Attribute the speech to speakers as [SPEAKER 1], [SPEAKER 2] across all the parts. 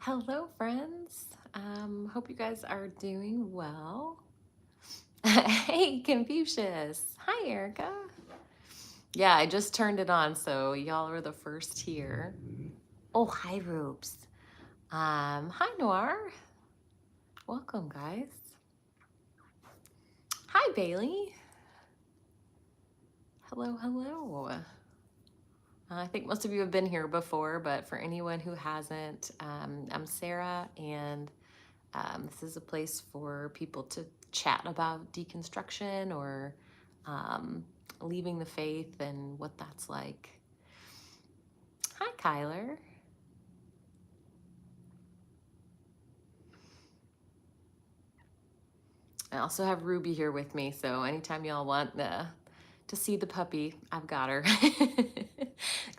[SPEAKER 1] Hello, friends. Hope you guys are doing well. Hey, Confucius. Hi, Erica. Yeah, I just turned it on, so y'all are the first here. Oh, hi, Rubes. Hi, Noir. Welcome, guys. Hi, Bailey. Hello, hello. I think most of you have been here before, but for anyone who hasn't, I'm Sarah, and this is a place for people to chat about deconstruction or leaving the faith and what that's like. Hi, Kyler. I also have Ruby here with me, so anytime y'all want to see the puppy, I've got her.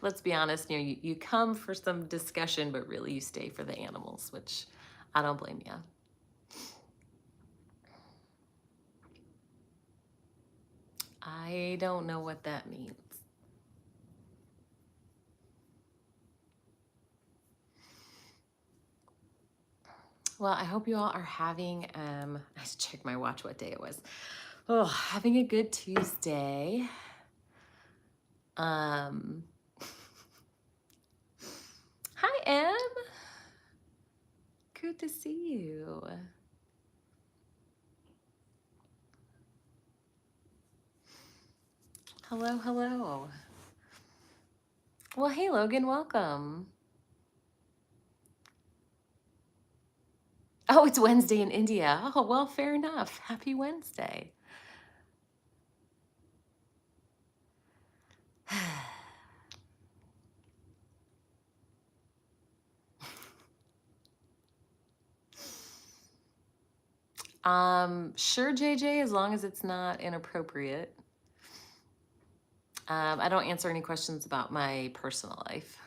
[SPEAKER 1] Let's be honest, you come for some discussion, but really you stay for the animals, which I don't blame you. I don't know what that means. Well, I hope you all are having, I should check my watch what day it was. Oh, having a good Tuesday. Um, Hi, Em. Good to see you. Hello, hello. Well, hey, Logan, welcome. Oh, it's Wednesday in India. Oh, well, fair enough. Happy Wednesday. Sure, JJ, as long as it's not inappropriate. I don't answer any questions about my personal life.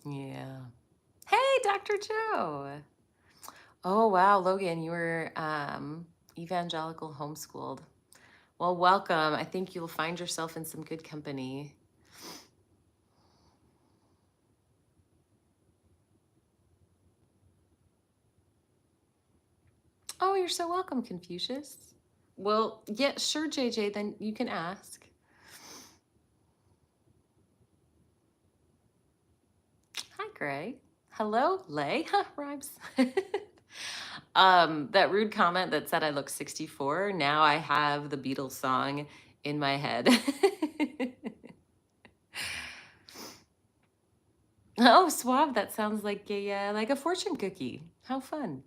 [SPEAKER 1] Yeah. Hey, Dr. Joe. Oh, wow, Logan, you were evangelical homeschooled. Well, welcome. I think you'll find yourself in some good company. Oh, you're so welcome, Confucius. Well, yeah, sure, JJ, then you can ask. Hi, Gray. Hello, Lay. Rhymes. That rude comment that said I look 64, now I have the Beatles song in my head. Oh, suave, that sounds like a fortune cookie. How fun.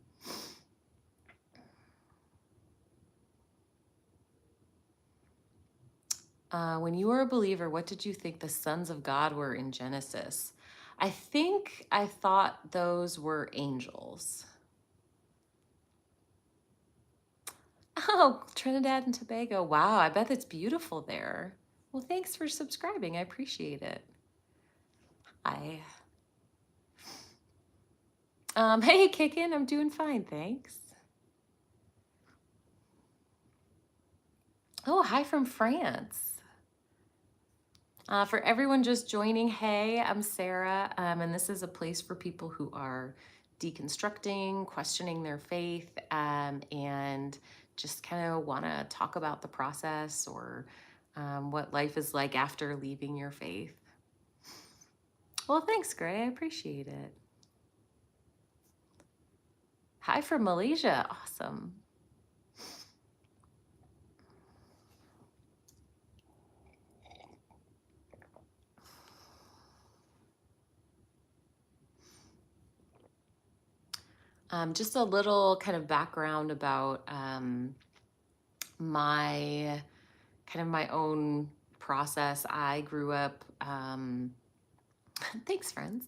[SPEAKER 1] When you were a believer, what did you think the sons of God were in Genesis? I think I thought those were angels. Oh, Trinidad and Tobago. Wow, I bet it's beautiful there. Well, thanks for subscribing. I appreciate it. Hi. Hey, Kickin', I'm doing fine, thanks. Oh, hi from France. For everyone just joining, hey, I'm Sarah, and this is a place for people who are deconstructing, questioning their faith, and just kind of want to talk about the process or what life is like after leaving your faith. Well, thanks, Gray. I appreciate it. Hi from Malaysia. Awesome. Just a little kind of background about my my own process. I grew up, thanks, friends.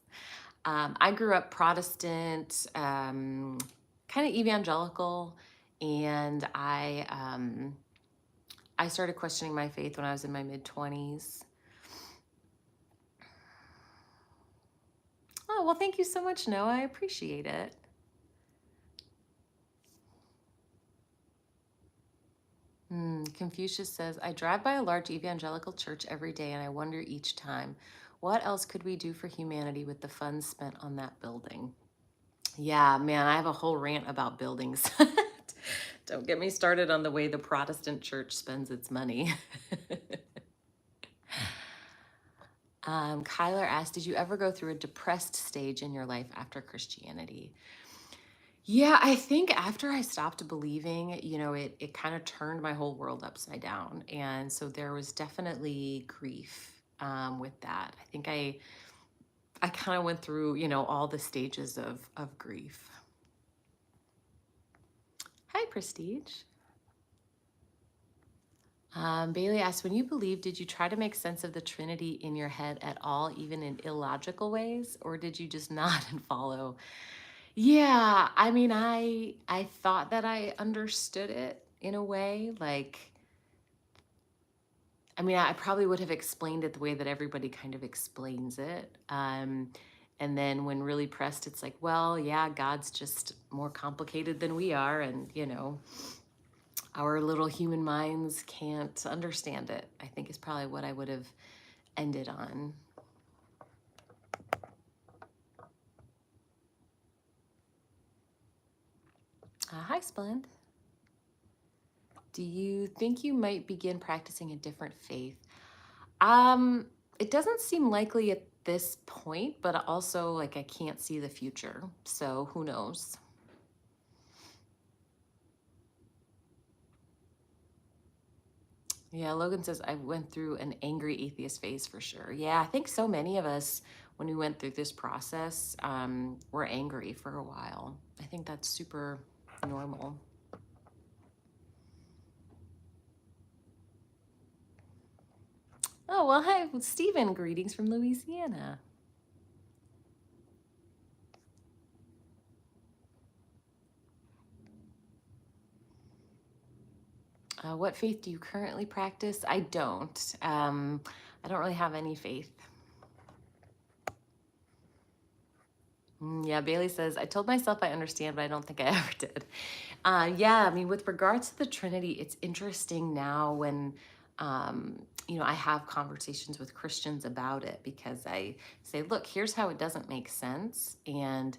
[SPEAKER 1] I grew up Protestant, kind of evangelical, and I started questioning my faith when I was in my mid-20s. Oh, well, thank you so much, Noah. I appreciate it. Confucius says, I drive by a large evangelical church every day and I wonder each time, What else could we do for humanity with the funds spent on that building? Yeah, man, I have a whole rant about buildings. Don't get me started on the way the Protestant church spends its money. Kyler asked, did you ever go through a depressed stage in your life after Christianity? Yeah, I think after I stopped believing, it kind of turned my whole world upside down. And so there was definitely grief with that. I think I kind of went through, all the stages of grief. Hi, Prestige. Bailey asked, when you believed, did you try to make sense of the Trinity in your head at all, even in illogical ways, or did you just nod and follow? Yeah, I mean, I thought that I understood it in a way. Like, I mean, I probably would have explained it the way that everybody kind of explains it. And then when really pressed, it's like, well, yeah, God's just more complicated than we are, and our little human minds can't understand it, I think is probably what I would have ended on. Hi, Splend. Do you think you might begin practicing a different faith? It doesn't seem likely at this point, but also like I can't see the future. So who knows? Yeah, Logan says, I went through an angry atheist phase for sure. Yeah, I think so many of us, when we went through this process, were angry for a while. I think that's super normal. Oh, well, hi, Stephen. Greetings from Louisiana. What faith do you currently practice? I don't. I don't really have any faith. Yeah, Bailey says, I told myself I understand, but I don't think I ever did. Yeah, I mean, with regards to the Trinity, it's interesting now when, I have conversations with Christians about it, because I say, look, here's how it doesn't make sense. And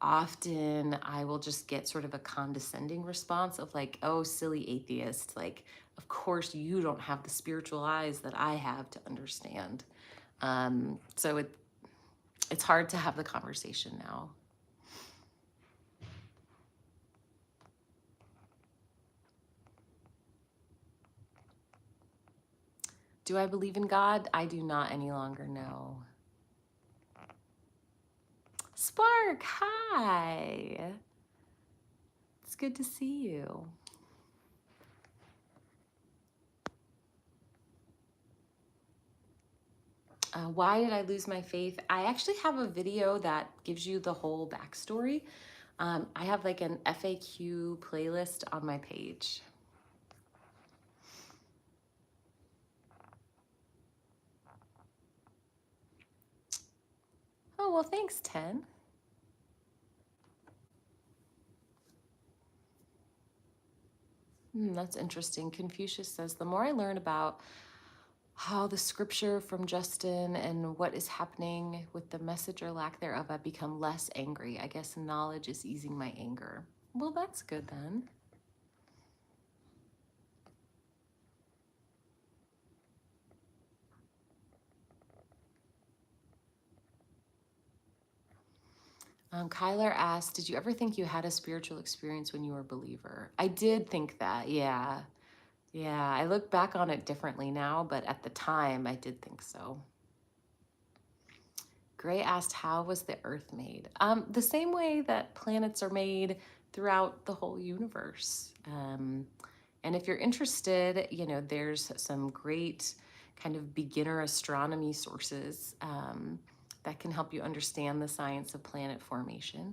[SPEAKER 1] often I will just get sort of a condescending response of like, oh, silly atheist. Like, of course you don't have the spiritual eyes that I have to understand. So it's hard to have the conversation now. Do I believe in God? I do not any longer know. Spark, hi. It's good to see you. Why did I lose my faith? I actually have a video that gives you the whole backstory. I have like an FAQ playlist on my page. Oh, well, thanks, 10. That's interesting. Confucius says, the more I learn about how the scripture from Justin and what is happening with the message or lack thereof, I become less angry. I guess knowledge is easing my anger. Well, that's good then. Kyler asked, did you ever think you had a spiritual experience when you were a believer? I did think that, yeah. Yeah, I look back on it differently now, but at the time I did think so. Gray asked, how was the Earth made? The same way that planets are made throughout the whole universe. And if you're interested, there's some great kind of beginner astronomy sources that can help you understand the science of planet formation.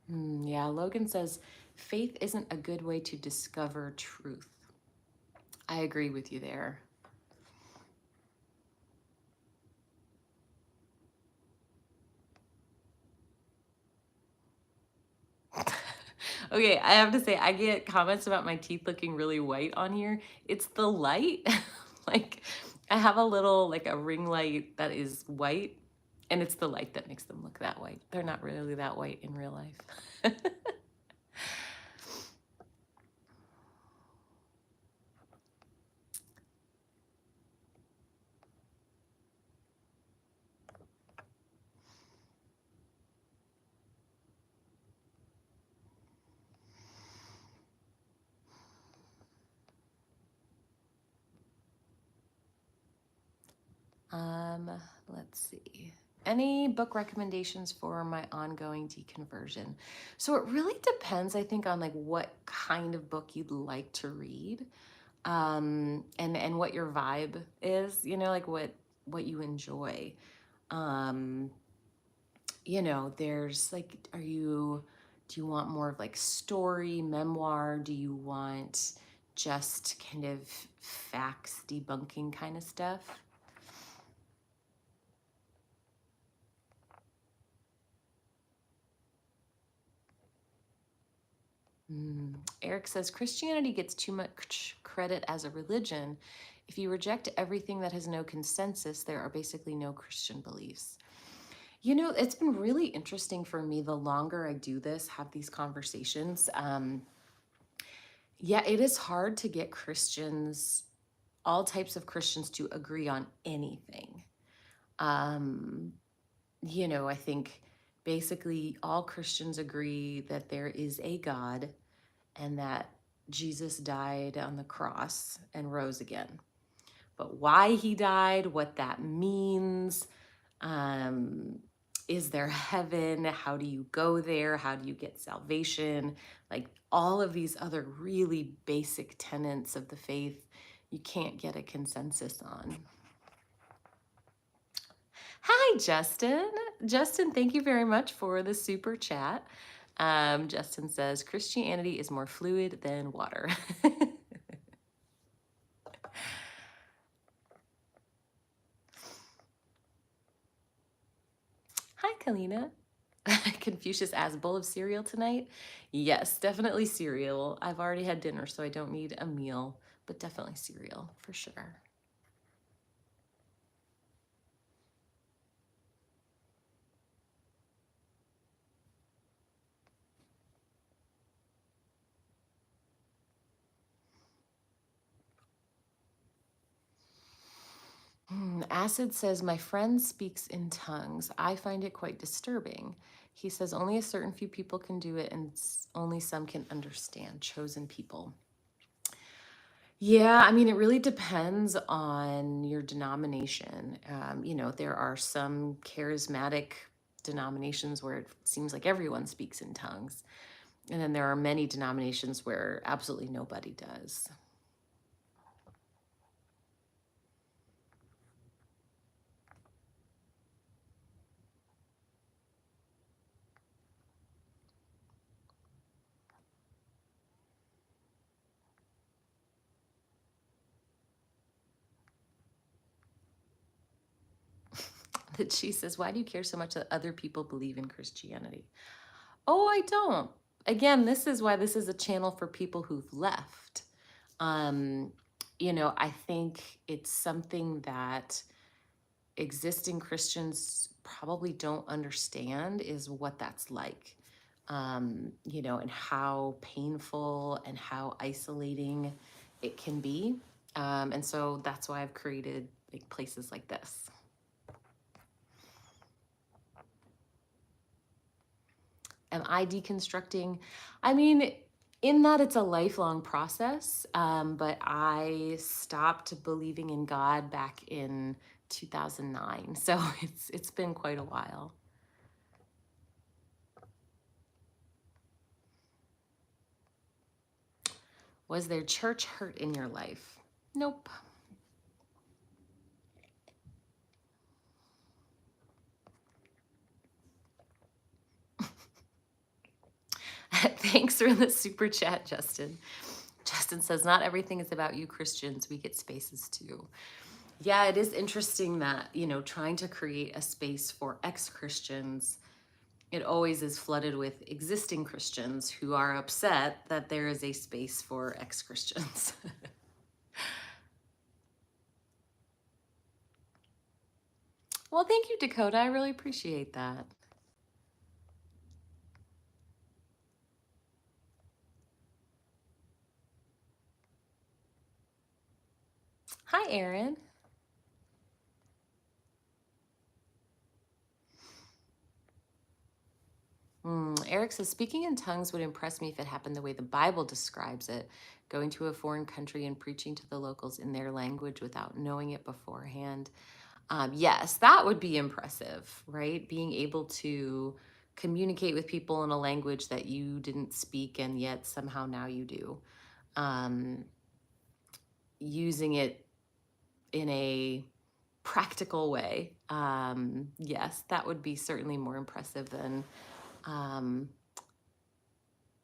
[SPEAKER 1] Yeah, Logan says, faith isn't a good way to discover truth. I agree with you there. Okay, I have to say, I get comments about my teeth looking really white on here. It's the light. Like, I have a little, like a ring light that is white, and it's the light that makes them look that white. They're not really that white in real life. Um, let's see. Any book recommendations for my ongoing deconversion? So it really depends, I think, on like what kind of book you'd like to read, and what your vibe is. Like what you enjoy. Um, there's like, do you want more of like story, memoir? Do you want just kind of facts debunking kind of stuff? Eric says Christianity gets too much credit as a religion. If you reject everything that has no consensus, there are basically no Christian beliefs. It's been really interesting for me the longer I do this, have these conversations. Yeah, it is hard to get Christians, all types of Christians, to agree on anything. Um, I think basically all Christians agree that there is a God and that Jesus died on the cross and rose again. But why he died, what that means, um, is there heaven? How do you go there? How do you get salvation? Like all of these other really basic tenets of the faith, you can't get a consensus on. Hi, Justin. Justin, thank you very much for the super chat. Justin says Christianity is more fluid than water. Hi, Kalina. Confucius asks, bowl of cereal tonight? Yes, definitely cereal. I've already had dinner, so I don't need a meal, but definitely cereal for sure. Acid says, my friend speaks in tongues. I find it quite disturbing. He says only a certain few people can do it and only some can understand, chosen people. Yeah, I mean, it really depends on your denomination. There are some charismatic denominations where it seems like everyone speaks in tongues. And then there are many denominations where absolutely nobody does. That she says, why do you care so much that other people believe in Christianity? Oh, I don't. Again, this is why this is a channel for people who've left. I think it's something that existing Christians probably don't understand is what that's like, and how painful and how isolating it can be. And so that's why I've created like places like this. Am I deconstructing? I mean, in that it's a lifelong process, but I stopped believing in God back in 2009, so it's been quite a while. Was there church hurt in your life? Nope. Thanks for the super chat, Justin. Justin says, not everything is about you Christians. We get spaces too. Yeah, it is interesting that, trying to create a space for ex-Christians, it always is flooded with existing Christians who are upset that there is a space for ex-Christians. Well, thank you, Dakota. I really appreciate that. Hi, Erin. Eric says, speaking in tongues would impress me if it happened the way the Bible describes it, going to a foreign country and preaching to the locals in their language without knowing it beforehand. Yes, that would be impressive, right? Being able to communicate with people in a language that you didn't speak and yet somehow now you do. Um, Using it in a practical way. Yes, that would be certainly more impressive um,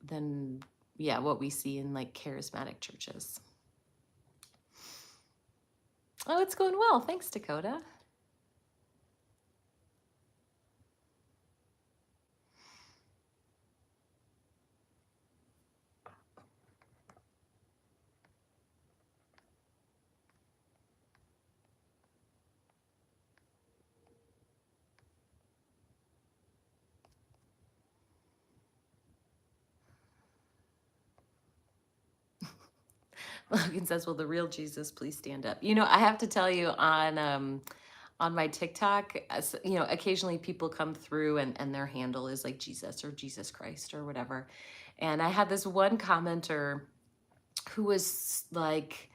[SPEAKER 1] than yeah, what we see in like charismatic churches. Oh, it's going well. Thanks, Dakota. Logan says, "Will the real Jesus please stand up?" You know, I have to tell you on my TikTok, you know, occasionally people come through and their handle is like Jesus or Jesus Christ or whatever. And I had this one commenter who was like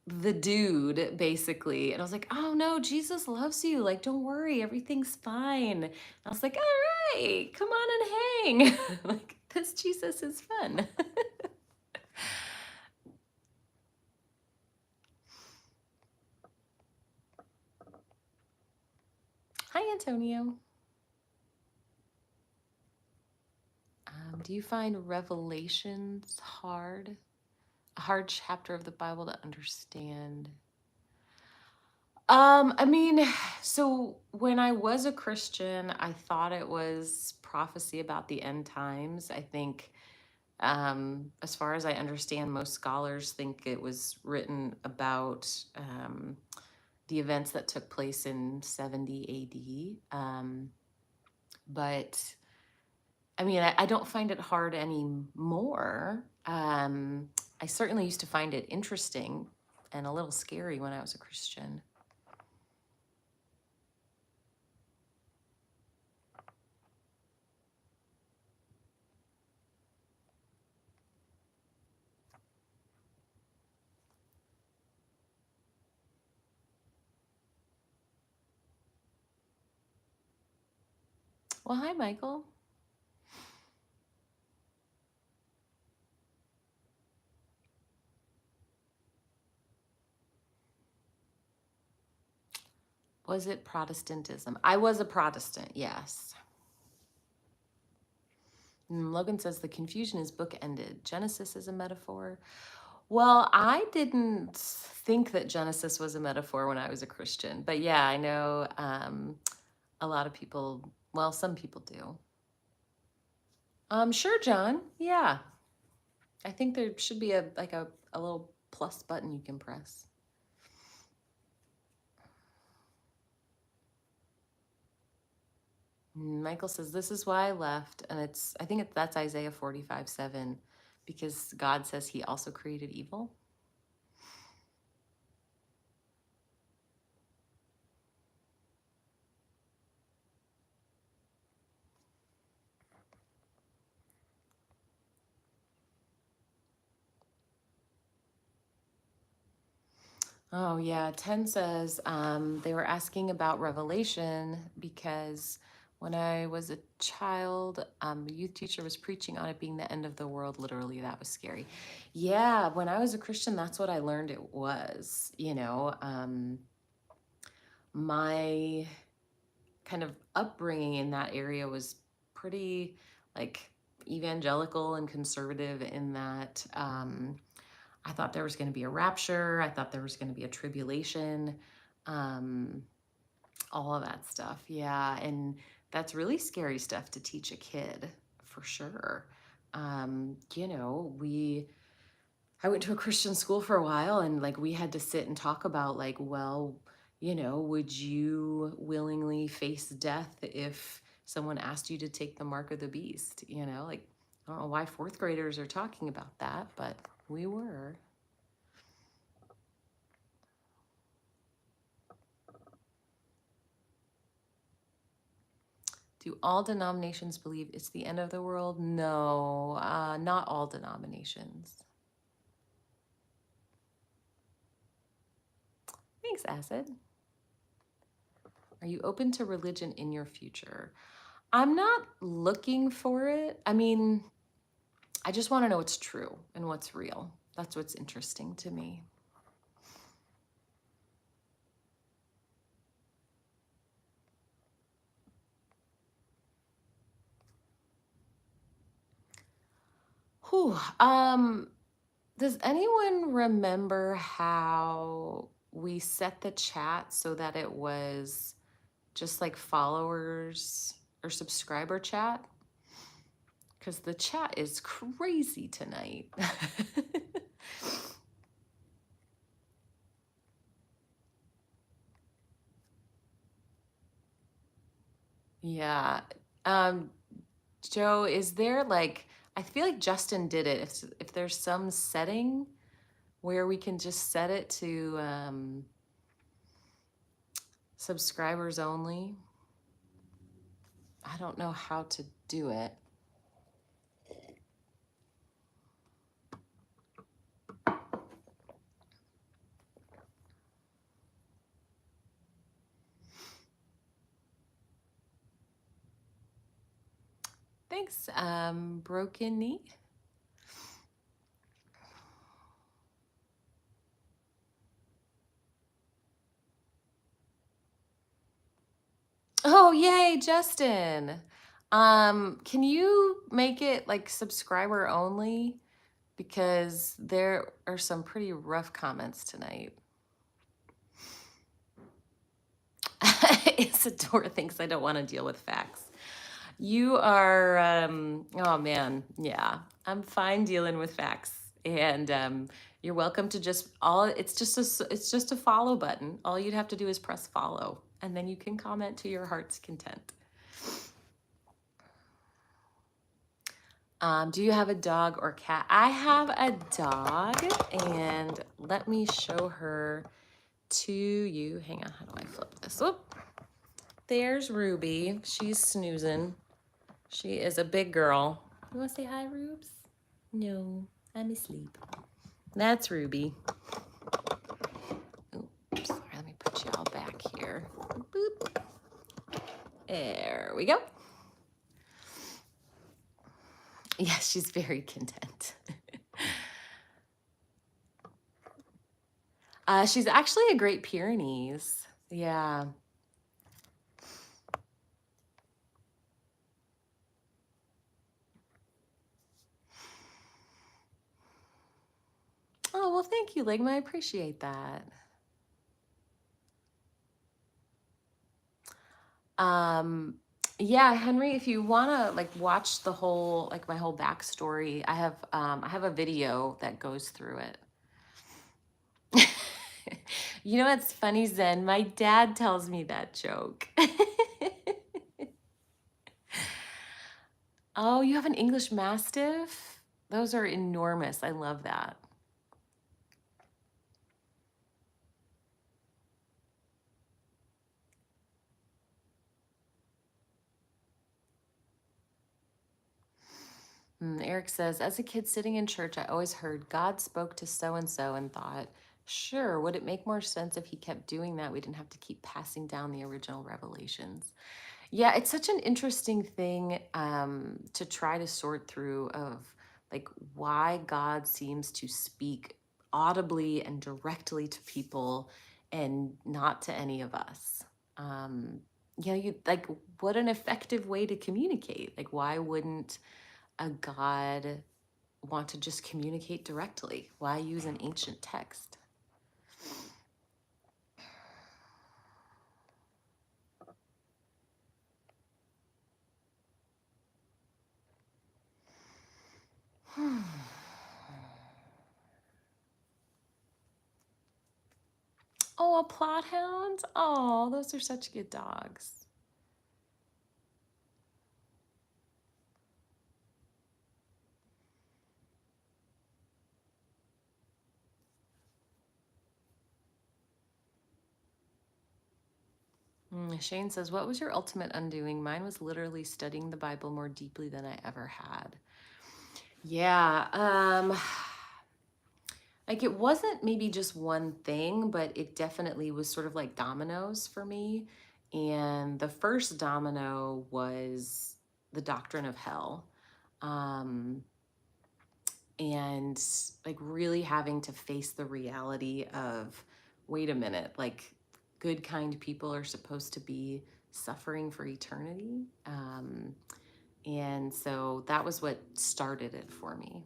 [SPEAKER 1] the dude basically, and I was like, "Oh no, Jesus loves you, like don't worry, everything's fine." And I was like, "All right, come on and hang." Like this Jesus is fun. Hi, Antonio. Do you find Revelations hard? A hard chapter of the Bible to understand? I mean, so when I was a Christian, I thought it was prophecy about the end times. I think, as far as I understand, most scholars think it was written about the events that took place in 70 AD. But I mean, I don't find it hard anymore. I certainly used to find it interesting and a little scary when I was a Christian. Well, hi, Michael. Was it Protestantism? I was a Protestant, yes. Logan says the confusion is book-ended. Genesis is a metaphor. Well, I didn't think that Genesis was a metaphor when I was a Christian, but yeah, I know a lot of people, well, some people do. Sure, John. Yeah. I think there should be a little plus button you can press. Michael says this is why I left, and I think that's Isaiah 45:7, because God says He also created evil. Oh yeah, 10 says they were asking about Revelation because when I was a child, a youth teacher was preaching on it being the end of the world. Literally, that was scary. Yeah, when I was a Christian, that's what I learned it was. You know, my kind of upbringing in that area was pretty like evangelical and conservative in that I thought there was going to be a rapture. I thought there was going to be a tribulation. Um, All of that stuff. Yeah. And that's really scary stuff to teach a kid for sure. You know, I went to a Christian school for a while and like we had to sit and talk about like, well, you know, would you willingly face death if someone asked you to take the mark of the beast? You know, like I don't know why fourth graders are talking about that, but we were. Do all denominations believe it's the end of the world? No, not all denominations. Thanks, Acid. Are you open to religion in your future? I'm not looking for it. I mean, I just want to know what's true and what's real. That's what's interesting to me. Whew. Does anyone remember how we set the chat so that it was just like followers or subscriber chat? Because the chat is crazy tonight. Yeah. Joe, is there like, I feel like Justin did it. If there's some setting where we can just set it to subscribers only. I don't know how to do it. Thanks, Broken Knee. Oh, yay, Justin. Can you make it like subscriber only? Because there are some pretty rough comments tonight. Isadora thinks I don't want to deal with facts. You are, oh man, yeah, I'm fine dealing with facts. And you're welcome to it's just a follow button. All you'd have to do is press follow, and then you can comment to your heart's content. Do you have a dog or cat? I have a dog, and let me show her to you. Hang on, how do I flip this? Oh, there's Ruby. She's snoozing. She is a big girl. You want to say hi, Rubes? No, I'm asleep. That's Ruby. Oops, sorry, let me put you all back here. Boop. There we go. Yeah, she's very content. She's actually a Great Pyrenees. Yeah. Oh, well, thank you, Ligma. I appreciate that. Yeah, Henry, if you want to like watch the whole, like my whole backstory, I have a video that goes through it. You know what's funny, Zen? My dad tells me that joke. Oh, you have an English Mastiff? Those are enormous. I love that. Eric says, as a kid sitting in church, I always heard God spoke to so-and-so and thought, sure, would it make more sense if he kept doing that? We didn't have to keep passing down the original revelations. Yeah, it's such an interesting thing to try to sort through of like why God seems to speak audibly and directly to people and not to any of us. Yeah, you like what an effective way to communicate. Like, why wouldn't a God want to just communicate directly? Why use an ancient text? Oh, a plot hound. Oh, those are such good dogs. Shane says, what was your ultimate undoing? Mine was literally studying the Bible more deeply than I ever had. Yeah. Like it wasn't maybe just one thing, but it definitely was sort of like dominoes for me. And the first domino was the doctrine of hell. Um, and like really having to face the reality of, wait a minute, like good, kind people are supposed to be suffering for eternity. And so that was what started it for me.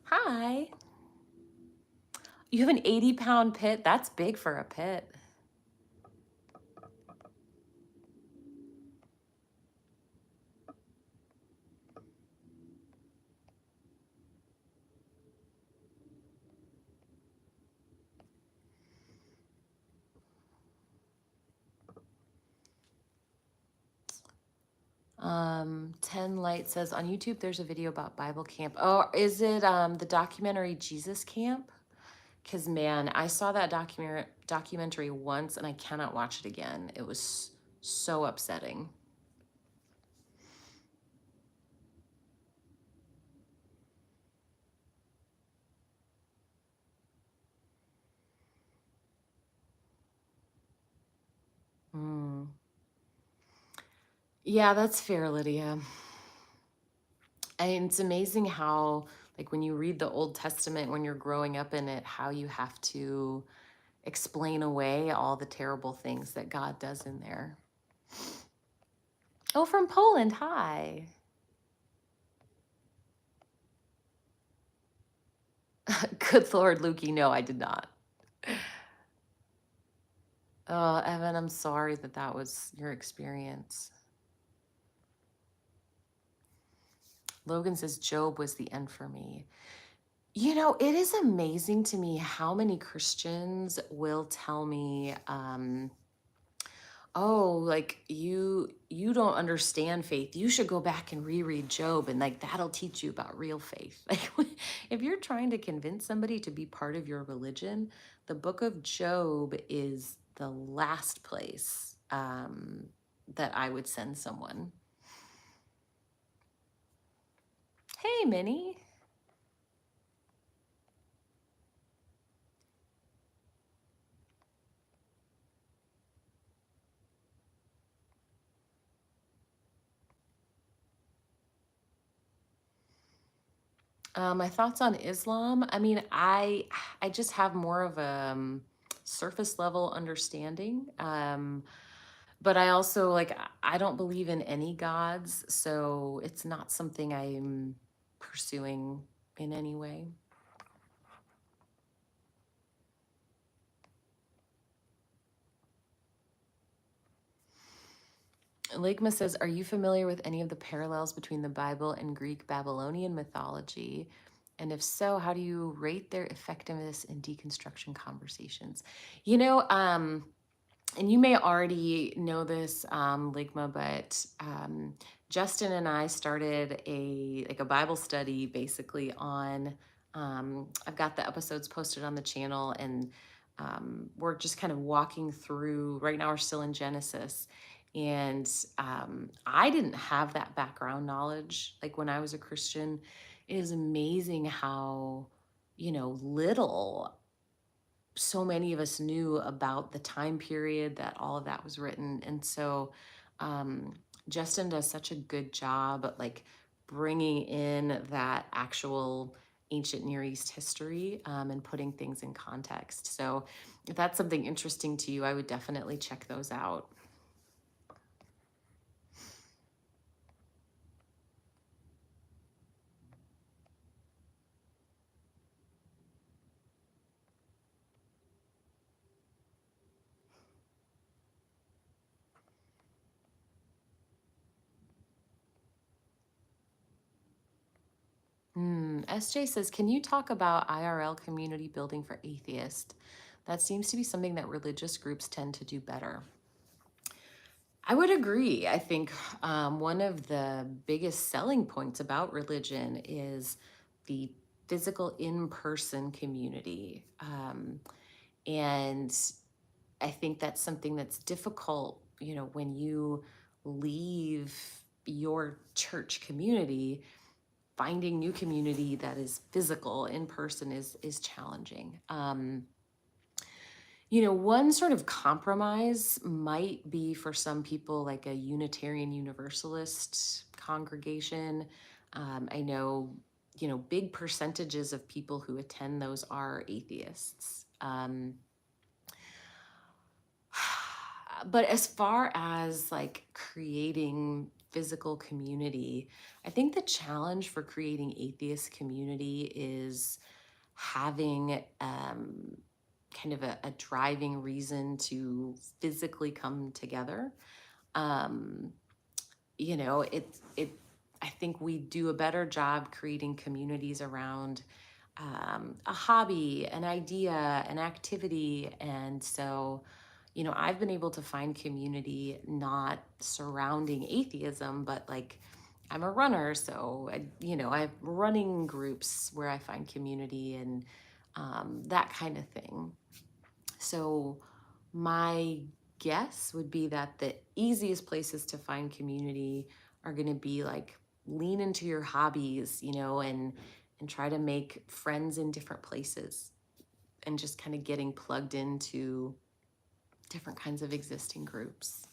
[SPEAKER 1] Hi. You have an 80-pound pit? That's big for a pit. Ten Light says on YouTube there's a video about Bible camp. Oh, is it the documentary Jesus Camp? Because man, I saw that documentary once and I cannot watch it again. It was so upsetting. Mm. Yeah, that's fair, Lydia. And it's amazing how, like, when you read the Old Testament, when you're growing up in it, how you have to explain away all the terrible things that God does in there. Oh, from Poland. Hi. Good Lord, Lukey. No, I did not. Oh, Evan, I'm sorry that that was your experience. Logan says Job was the end for me. You know, it is amazing to me how many Christians will tell me, oh, like you don't understand faith. You should go back and reread Job and like that'll teach you about real faith. Like if you're trying to convince somebody to be part of your religion, the book of Job is the last place that I would send someone. Hey, Minnie. My thoughts on Islam. I mean, I just have more of a surface level understanding. But I also like I don't believe in any gods, so it's not something I'm pursuing in any way. Lakema says, are you familiar with any of the parallels between the Bible and Greek Babylonian mythology? And if so, how do you rate their effectiveness in deconstruction conversations? You know, and you may already know this, Ligma, but Justin and I started a Bible study basically on. I've got the episodes posted on the channel, and we're just kind of walking through. Right now, we're still in Genesis, and I didn't have that background knowledge. Like when I was a Christian, it is amazing how little so many of us knew about the time period that all of that was written. And so Justin does such a good job at like bringing in that actual ancient Near East history and putting things in context. So if that's something interesting to you, I would definitely check those out. SJ says, can you talk about IRL community building for atheists? That seems to be something that religious groups tend to do better. I would agree. I think one of the biggest selling points about religion is the physical in-person community. And I think that's something that's difficult, when you leave your church community, finding new community that is physical in person is challenging. One sort of compromise might be for some people like a Unitarian Universalist congregation. I know, big percentages of people who attend those are atheists. But as far as like creating physical community, I think the challenge for creating atheist community is having kind of a driving reason to physically come together. Um, I think we do a better job creating communities around a hobby, an idea, an activity. And so, I've been able to find community not surrounding atheism, but like I'm a runner. So, I have running groups where I find community and that kind of thing. So, my guess would be that the easiest places to find community are going to be like lean into your hobbies, and try to make friends in different places and just kind of getting plugged into different kinds of existing groups.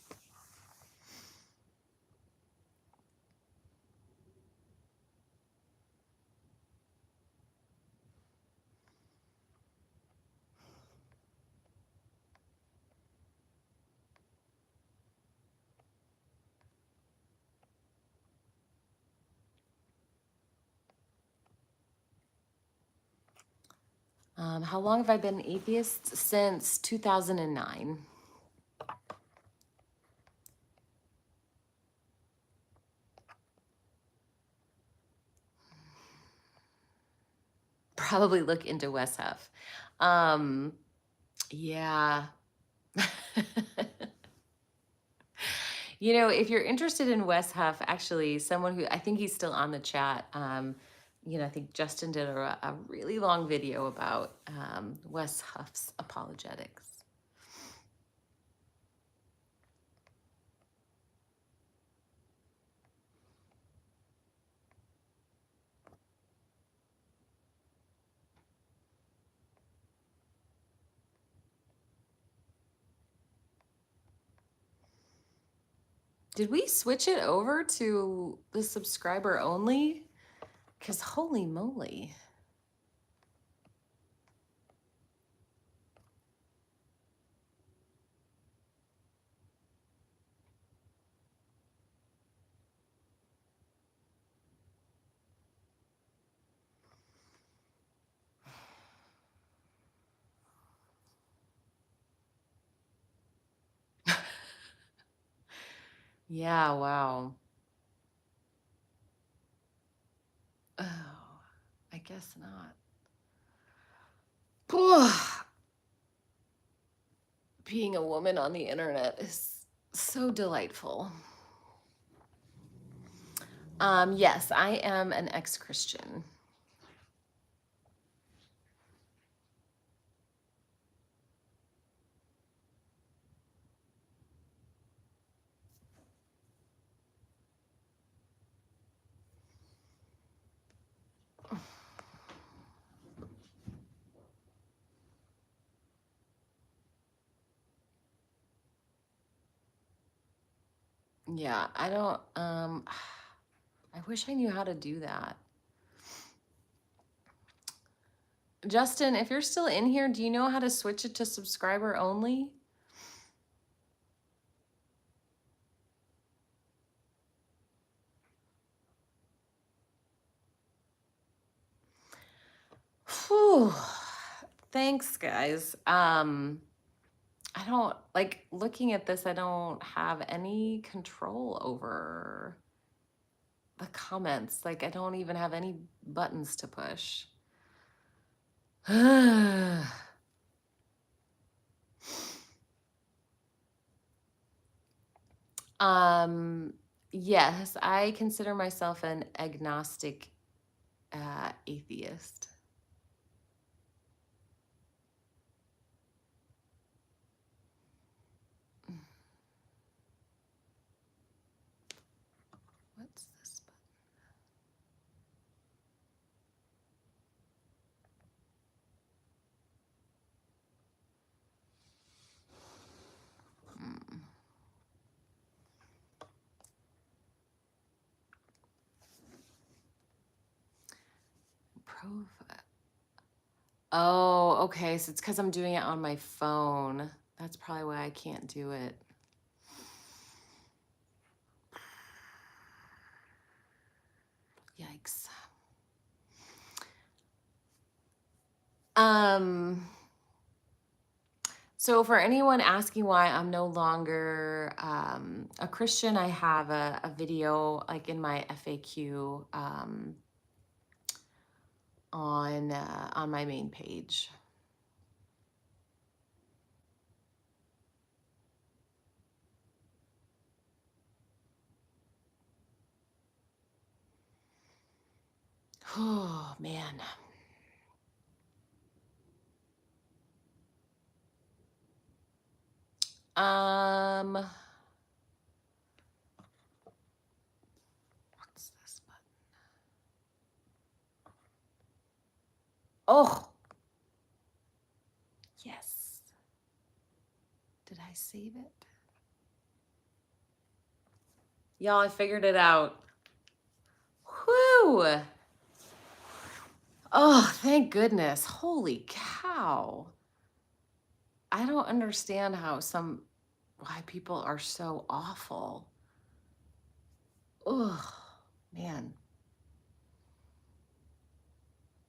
[SPEAKER 1] How long have I been atheist? Since 2009. Probably look into West Huff. Yeah. If you're interested in Wes Huff, actually, someone who I think he's still on the chat, I think Justin did a really long video about Wes Huff's apologetics. Did we switch it over to the subscriber only? Because holy moly. Yeah, wow. Oh, I guess not. Being a woman on the internet is so delightful. Yes, I am an ex-Christian. Yeah, I don't, I wish I knew how to do that. Justin, if you're still in here, do you know how to switch it to subscriber only? Whew. Thanks, guys. I don't, like, looking at this, I don't have any control over the comments. Like, I don't even have any buttons to push. Yes, I consider myself an agnostic atheist. What's this button? Profile. Oh, okay. So it's because I'm doing it on my phone. That's probably why I can't do it. Yikes. So for anyone asking why I'm no longer a Christian, I have a video like in my FAQ on my main page. Oh man. What's this button? Oh, yes. Did I save it? Y'all, I figured it out. Whew. Oh, thank goodness. Holy cow. I don't understand why people are so awful. Oh, man.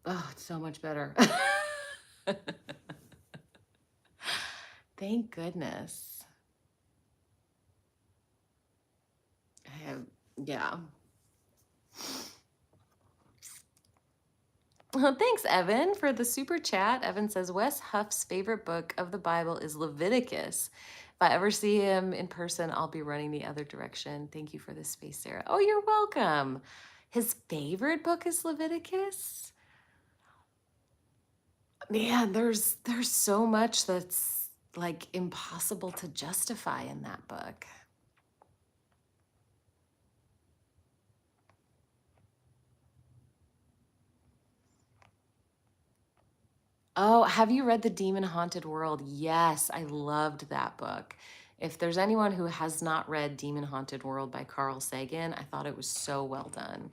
[SPEAKER 1] Oh, it's so much better. Thank goodness. Yeah. Well, thanks, Evan, for the super chat. Evan says, Wes Huff's favorite book of the Bible is Leviticus. If I ever see him in person, I'll be running the other direction. Thank you for this space, Sarah. Oh, you're welcome. His favorite book is Leviticus? Man, there's so much that's like impossible to justify in that book. Oh, have you read The Demon Haunted World? Yes, I loved that book. If there's anyone who has not read Demon Haunted World by Carl Sagan, I thought it was so well done.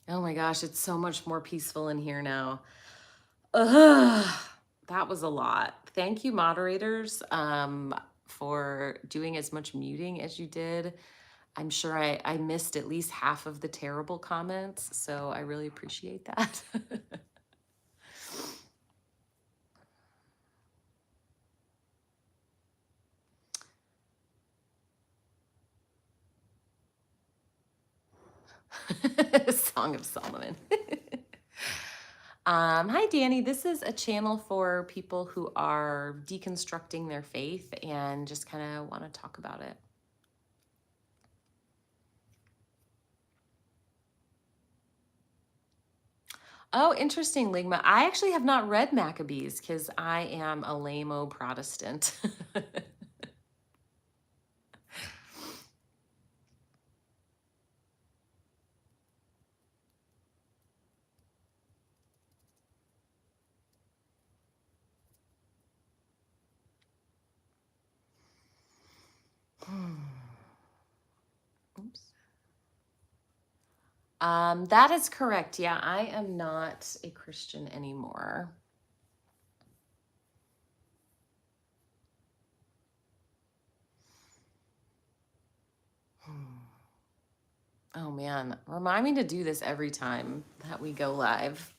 [SPEAKER 1] Oh my gosh, it's so much more peaceful in here now. Ugh, that was a lot. Thank you, moderators, for doing as much muting as you did. I'm sure I missed at least half of the terrible comments, so I really appreciate that. Song of Solomon. Hi, Danny. This is a channel for people who are deconstructing their faith and just kind of want to talk about it. Oh, interesting, Ligma. I actually have not read Maccabees because I am a lame-o Protestant. Oops. That is correct. Yeah, I am not a Christian anymore. Oh man, remind me to do this every time that we go live.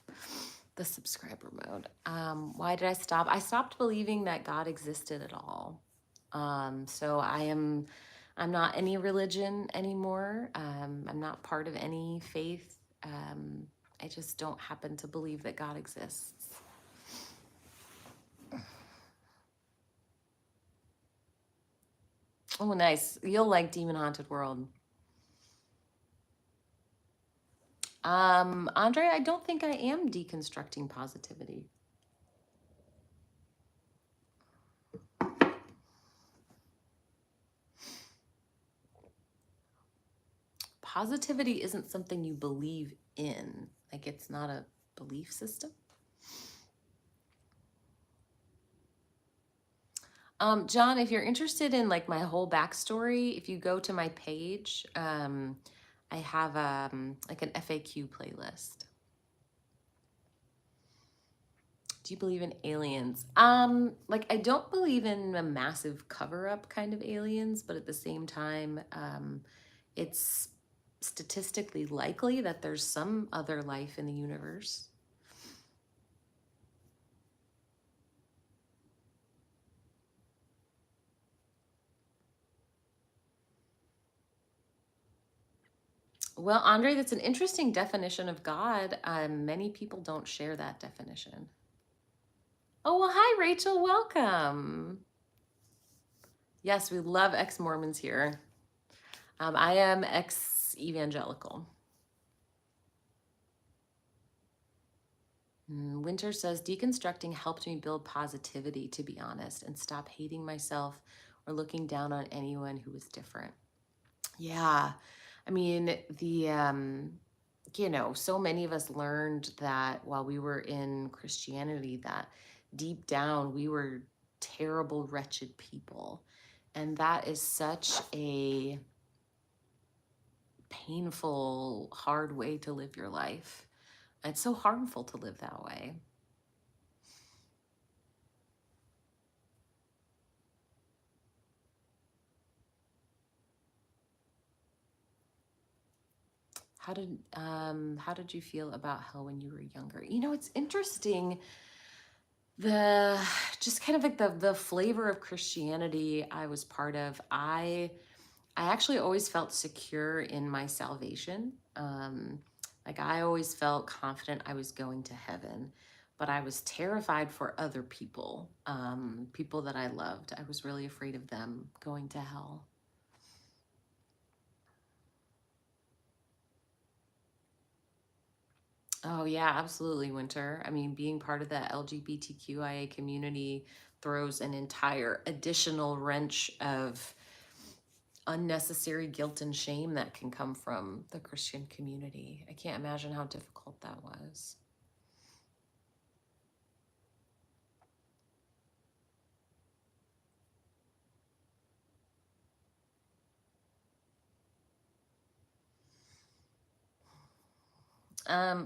[SPEAKER 1] The subscriber mode. Why did I stop? I stopped believing that God existed at all. So I'm not any religion anymore. I'm not part of any faith. I just don't happen to believe that God exists. Oh, nice. You'll like Demon Haunted World. Andre, I don't think I am deconstructing positivity. Positivity isn't something you believe in. Like, it's not a belief system. John, if you're interested in like my whole backstory, if you go to my page, I have like an FAQ playlist. Do you believe in aliens? Like I don't believe in a massive cover-up kind of aliens, but at the same time, it's statistically likely that there's some other life in the universe. Well, Andre, that's an interesting definition of God. Many people don't share that definition. Oh, well, hi, Rachel. Welcome. Yes, we love ex-Mormons here. I am ex-evangelical. Winter says, deconstructing helped me build positivity, to be honest, and stop hating myself or looking down on anyone who was different. Yeah. I mean, you know, so many of us learned that while we were in Christianity, that deep down we were terrible, wretched people. And that is such a painful, hard way to live your life. It's so harmful to live that way. How did you feel about hell when you were younger? You know, it's interesting. Just kind of like the flavor of Christianity I was part of. I actually always felt secure in my salvation. Like I always felt confident I was going to heaven, but I was terrified for other people, people that I loved. I was really afraid of them going to hell. Oh yeah, absolutely, Winter. I mean, being part of the LGBTQIA community throws an entire additional wrench of unnecessary guilt and shame that can come from the Christian community. I can't imagine how difficult that was.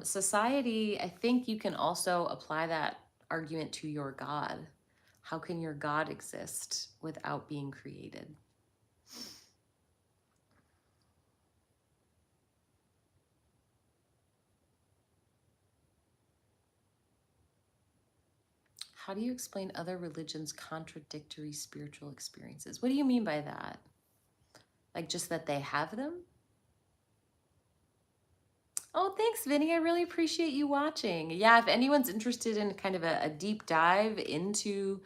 [SPEAKER 1] Society, I think you can also apply that argument to your God. How can your God exist without being created? How do you explain other religions' contradictory spiritual experiences? What do you mean by that? Like just that they have them? Oh, thanks, Vinny. I really appreciate you watching. Yeah, if anyone's interested in kind of a deep dive into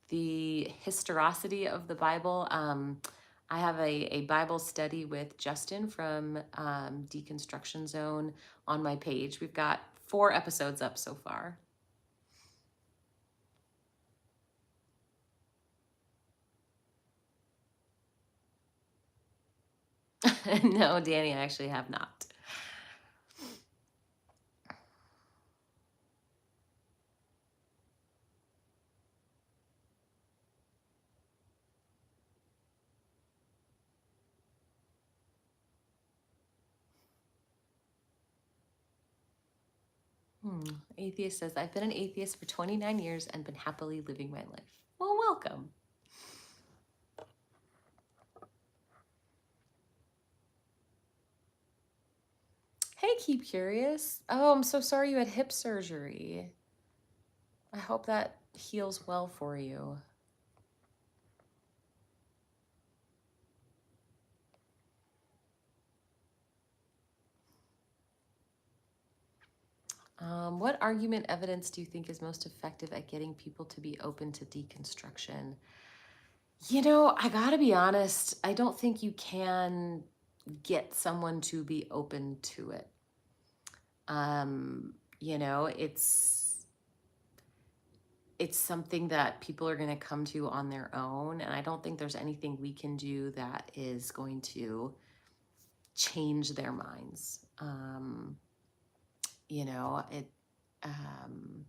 [SPEAKER 1] the historicity of the Bible, I have a Bible study with Justin from Deconstruction Zone on my page. We've got 4 episodes up so far. No, Danny, I actually have not. Atheist says, I've been an atheist for 29 years and been happily living my life. Well, welcome. Hey, Keep Curious. Oh, I'm so sorry you had hip surgery. I hope that heals well for you. What argument evidence do you think is most effective at getting people to be open to deconstruction? I gotta be honest, I don't think you can get someone to be open to it. Um, you know, it's it's something that people are going to come to on their own, and I don't think there's anything we can do that is going to change their minds. You know, it um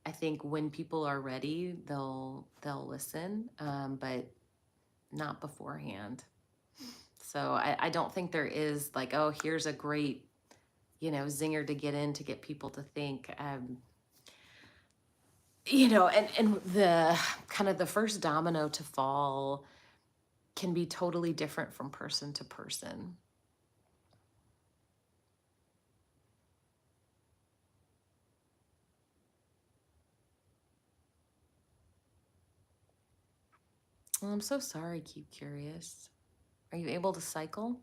[SPEAKER 1] I think when people are ready, they'll listen, but not beforehand. So I don't think there is like, oh, here's a great, zinger to get in to get people to think. And the kind of the first domino to fall can be totally different from person to person. Well, I'm so sorry, Keep Curious. Are you able to cycle?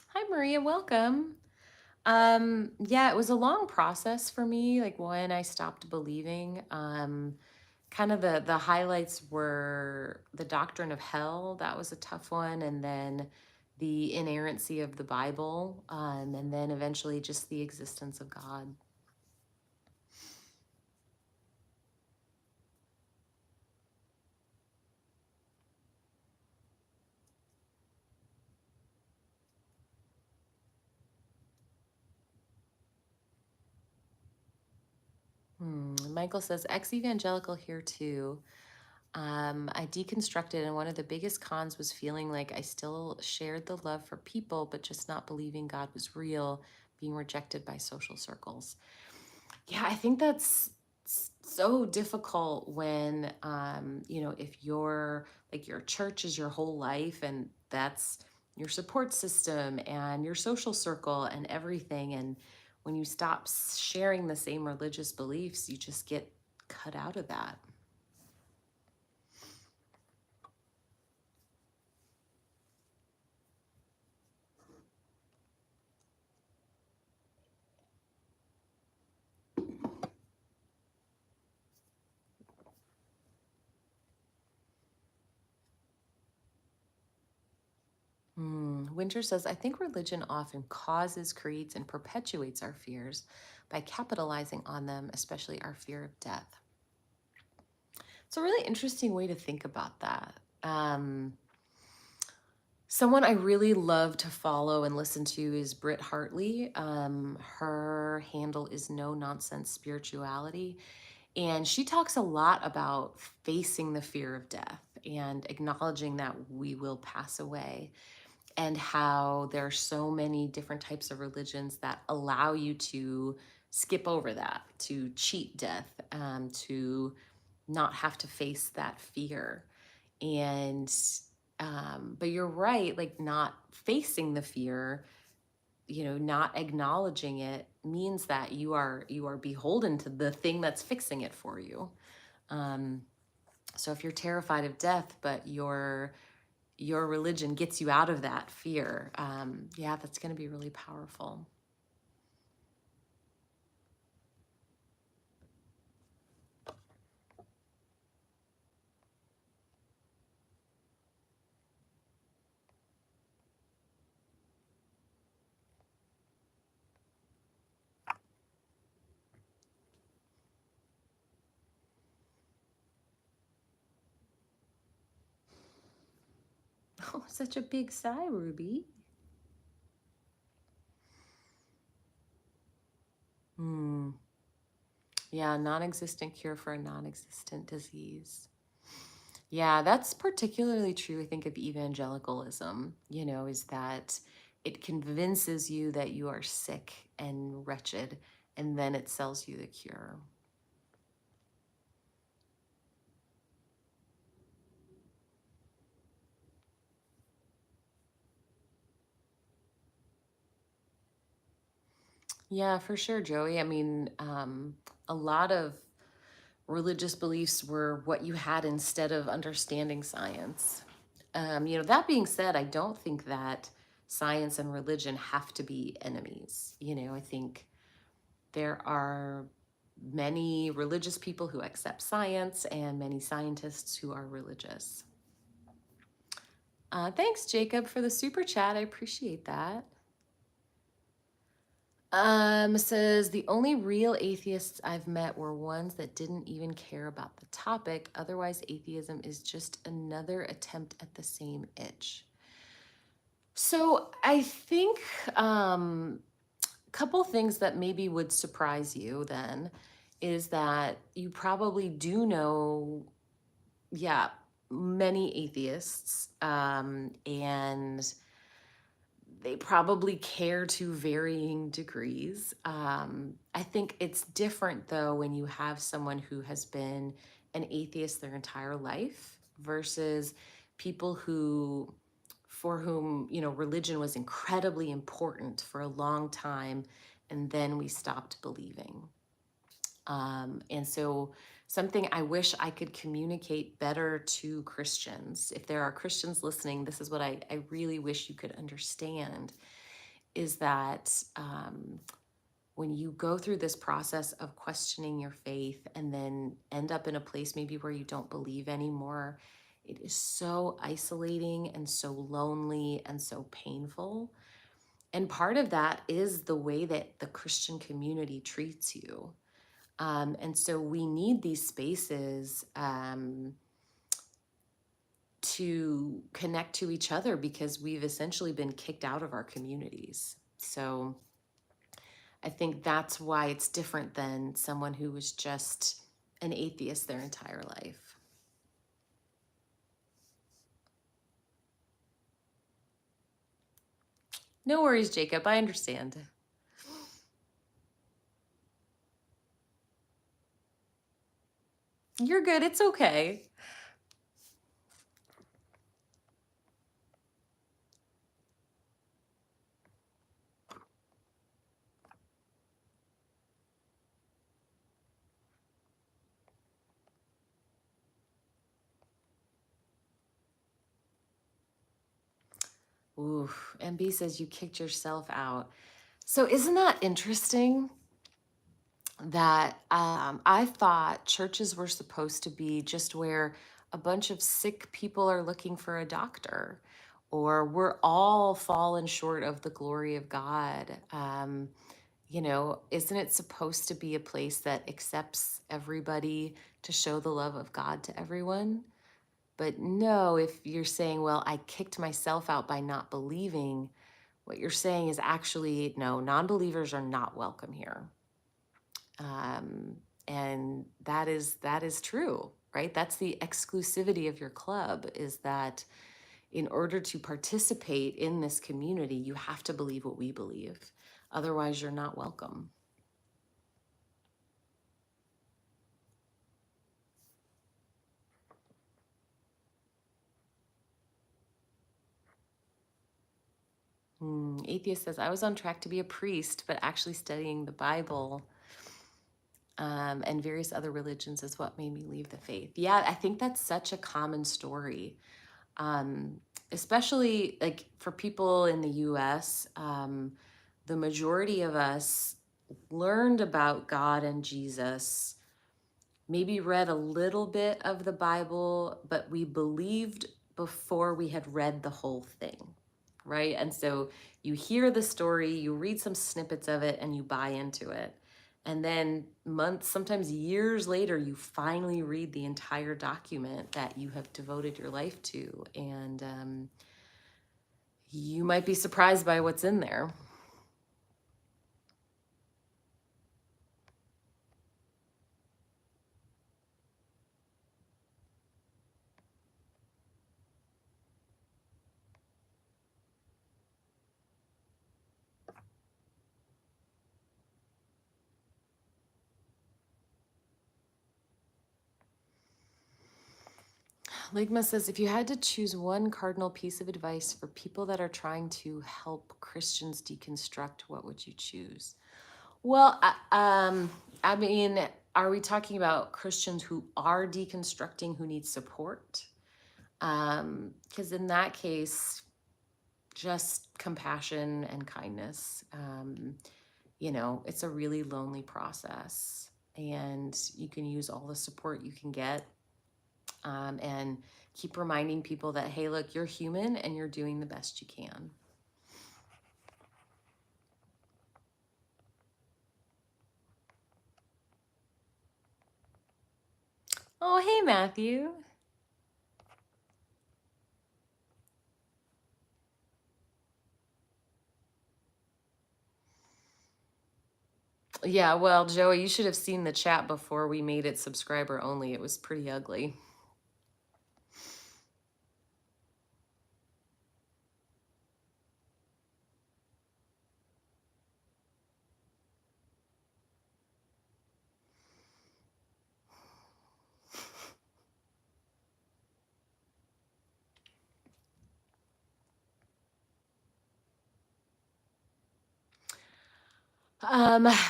[SPEAKER 1] Hi, Maria, welcome. Yeah, it was a long process for me, like when I stopped believing. Kind of the highlights were the doctrine of hell, that was a tough one, and then the inerrancy of the Bible, and then eventually just the existence of God. Michael says, ex-evangelical here too. I deconstructed, and one of the biggest cons was feeling like I still shared the love for people, but just not believing God was real, being rejected by social circles. Yeah, I think that's so difficult when, if your church is your whole life and that's your support system and your social circle and everything. And when you stop sharing the same religious beliefs, you just get cut out of that. Winter says, I think religion often causes, creates, and perpetuates our fears by capitalizing on them, especially our fear of death. It's a really interesting way to think about that. Someone I really love to follow and listen to is Britt Hartley. Her handle is No Nonsense Spirituality. And she talks a lot about facing the fear of death and acknowledging that we will pass away, and how there are so many different types of religions that allow you to skip over that, to cheat death, to not have to face that fear. And but you're right, like not facing the fear, not acknowledging it means that you are beholden to the thing that's fixing it for you. um, so if you're terrified of death, but your religion gets you out of that fear, yeah, that's going to be really powerful. Oh, such a big sigh, Ruby. Hmm. Yeah, non-existent cure for a non-existent disease. Yeah, that's particularly true, I think, of evangelicalism, is that it convinces you that you are sick and wretched and then it sells you the cure. Yeah, for sure, Joey. I mean, a lot of religious beliefs were what you had instead of understanding science. That being said, I don't think that science and religion have to be enemies. I think there are many religious people who accept science and many scientists who are religious. Thanks, Jacob, for the super chat. I appreciate that. Says the only real atheists I've met were ones that didn't even care about the topic. Otherwise, atheism is just another attempt at the same itch. So I think a couple things that maybe would surprise you then is that you probably do know, yeah, many atheists, and they probably care to varying degrees. I think it's different though when you have someone who has been an atheist their entire life versus people for whom, religion was incredibly important for a long time and then we stopped believing. And so, something I wish I could communicate better to Christians. If there are Christians listening, this is what I really wish you could understand is that when you go through this process of questioning your faith and then end up in a place maybe where you don't believe anymore, it is so isolating and so lonely and so painful. And part of that is the way that the Christian community treats you. And so we need these spaces to connect to each other because we've essentially been kicked out of our communities. So I think that's why it's different than someone who was just an atheist their entire life. No worries, Jacob. I understand. You're good. It's okay. Ooh, MB says you kicked yourself out. So isn't that interesting that I thought churches were supposed to be just where a bunch of sick people are looking for a doctor, or we're all fallen short of the glory of God. Isn't it supposed to be a place that accepts everybody to show the love of God to everyone? But no, if you're saying, well, I kicked myself out by not believing, what you're saying is actually, no, non believers are not welcome here. And that is true, right? That's the exclusivity of your club, is that in order to participate in this community, you have to believe what we believe. Otherwise, you're not welcome. Atheist says, I was on track to be a priest, but actually studying the Bible and various other religions is what made me leave the faith. Yeah, I think that's such a common story, especially like for people in the US. The majority of us learned about God and Jesus, maybe read a little bit of the Bible, but we believed before we had read the whole thing, right? And so you hear the story, you read some snippets of it, and you buy into it. And then months, sometimes years later, you finally read the entire document that you have devoted your life to. And you might be surprised by what's in there. Ligma says, if you had to choose one cardinal piece of advice for people that are trying to help Christians deconstruct, what would you choose? Well, I mean, are we talking about Christians who are deconstructing who need support? Because in that case, just compassion and kindness. You know, it's a really lonely process, and you can use all the support you can get, and keep reminding people that, hey, look, you're human and you're doing the best you can. Oh, hey, Matthew. Yeah, well, Joey, you should have seen the chat before we made it subscriber only. It was pretty ugly.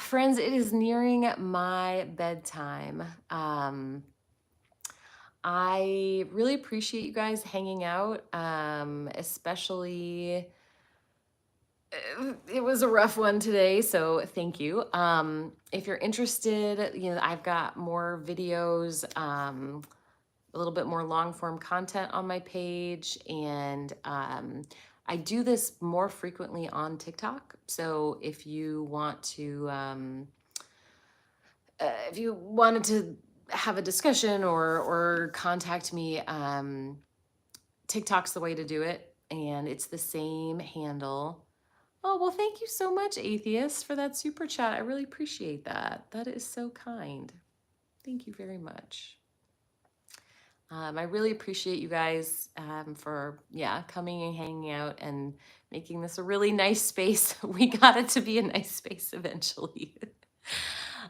[SPEAKER 1] Friends, it is nearing my bedtime. I really appreciate you guys hanging out, especially it was a rough one today, so thank you. If you're interested, you know, I've got more videos, a little bit more long form content on my page, and I do this more frequently on TikTok. So if you wanted to have a discussion or contact me, TikTok's the way to do it, and it's the same handle. Oh, well, thank you so much, Atheist, for that super chat. I really appreciate that. That is so kind. Thank you very much. I really appreciate you guys for, yeah, coming and hanging out and making this a really nice space. We got it to be a nice space eventually.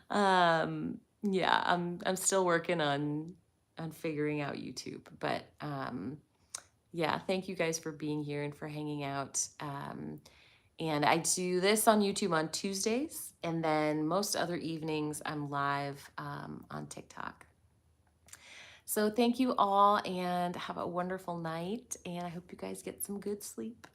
[SPEAKER 1] Yeah, I'm still working on figuring out YouTube, but yeah, thank you guys for being here and for hanging out. And I do this on YouTube on Tuesdays, and then most other evenings I'm live on TikTok. So thank you all, and have a wonderful night, and I hope you guys get some good sleep.